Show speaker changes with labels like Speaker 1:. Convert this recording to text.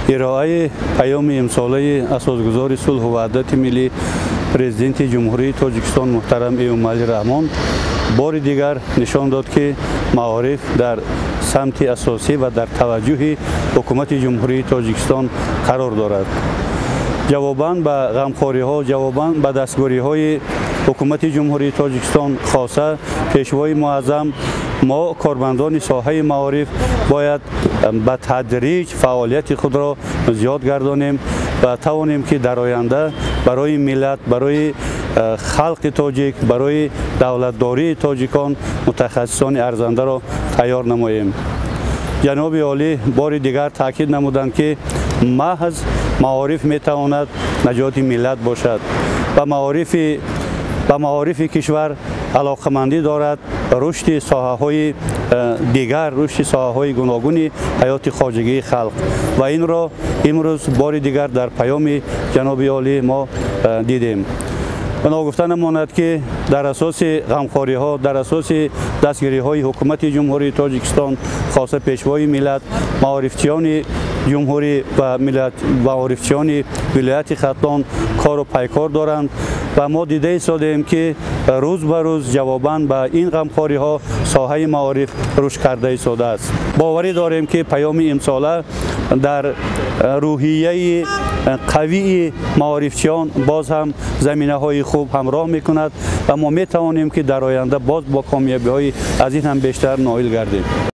Speaker 1: ارائه پیام امساله اساسگزار صلح و وحدت ملی پرزیدنت جمهوری تاجیکستان محترم ایومعلی رحمان بار دیگر نشان داد که معارف در سمت اساسی و در توجه حکومت جمهوری تاجیکستان قرار دارد. جواباً به غمخواری ها، جواباً به دستگاری های حکومت جمهوری تاجیکستان خاصه پیشوای معظم، ما کارمندان ساحه معارف باید به تدریج فعالیت خود را زیاد گردانیم و توانیم که در آینده برای ملت، برای خلق تاجیک، برای دولتداری تاجیکان متخصصان ارزنده را تیار نماییم. جناب عالی بار دیگر تاکید نمودند که محض معارف میتواند نجات ملت باشد و معارف کشور علاقمندی دارد رشد ساحه‌های دیگر، رشد ساحه‌های گوناگون حیات خارجگی خلق و این را امروز بار دیگر در پیام جناب عالی ما دیدیم. بنا گفتن ماند که در اساس غمخواری ها، در اساس دستگیری های حکومت جمهوری تاجیکستان خاصه پیشوای ملت، معارفچیان جمهوری و ملت، معارفچیان ولایت ختلان کار و پیکار دارند و ما دیده ایستادیم که روز به روز جواباً به این غمخواری ها ساحه معارف رشد کرده ایستاده است. باوری داریم که پیام امساله در روحیه قوی معارفچیان باز هم زمینه های خوب همراه می کند و ما می توانیم که در آینده باز با کامیابی های از این هم بیشتر نائل گردیم.